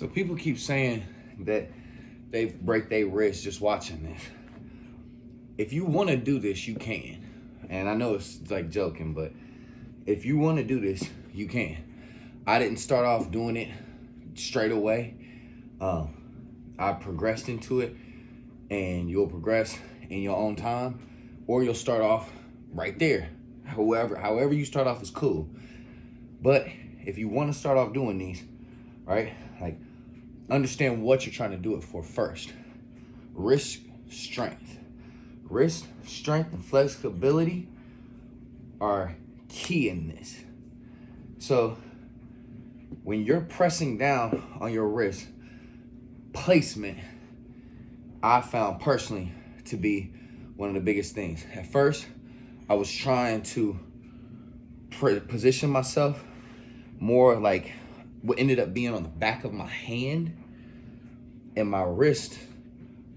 So people keep saying that they break their wrist just watching this. If you want to do this, you can. And I know it's like joking, but if you want to do this, you can. I didn't start off doing it straight away. I progressed into it, and you'll progress in your own time, or you'll start off right there. However you start off is cool. But if you want to start off doing these, right, like understand what you're trying to do it for first. Wrist strength. Wrist strength and flexibility are key in this. So when you're pressing down on your wrist, placement, I found personally to be one of the biggest things. At first, I was trying to position myself more like what ended up being on the back of my hand, and my wrists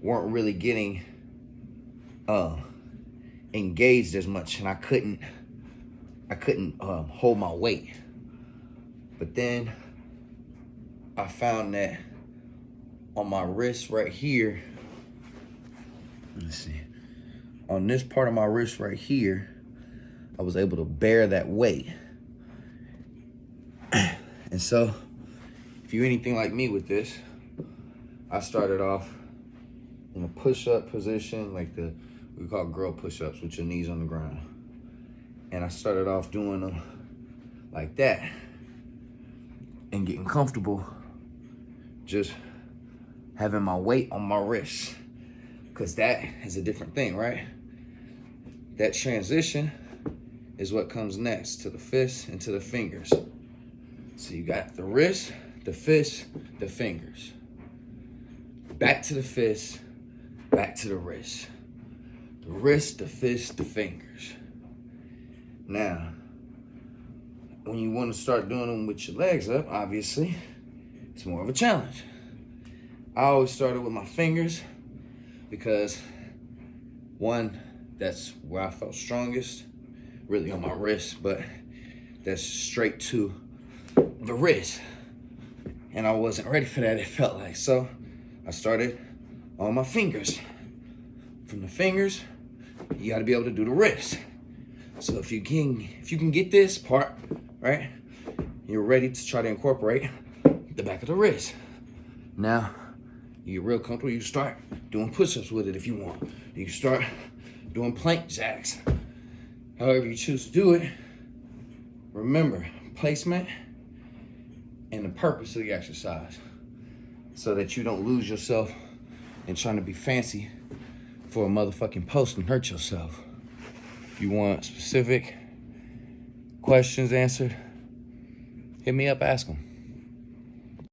weren't really getting engaged as much, and I couldn't hold my weight. But then I found that on my wrist right here, let's see, on this part of my wrist right here, I was able to bear that weight. And so, if you're anything like me with this, I started off in a push-up position, like we call girl push-ups, with your knees on the ground. And I started off doing them like that and getting comfortable just having my weight on my wrist, because that is a different thing, right? That transition is what comes next to the fists and to the fingers. So you got the wrist, the fist, the fingers. Back to the fist, back to the wrist. The wrist, the fist, the fingers. Now, when you want to start doing them with your legs up, obviously, it's more of a challenge. I always started with my fingers because, one, that's where I felt strongest, really on my wrist, but that's straight to the wrist. And I wasn't ready for that, it felt like. So I started on my fingers. From the fingers, you gotta be able to do the wrist. So if you can get this part, right, you're ready to try to incorporate the back of the wrist. Now, you get real comfortable, you start doing push-ups with it if you want. You start doing plank jacks. However you choose to do it, remember placement and the purpose of the exercise, so that you don't lose yourself in trying to be fancy for a motherfucking post and hurt yourself. If you want specific questions answered, hit me up, ask them.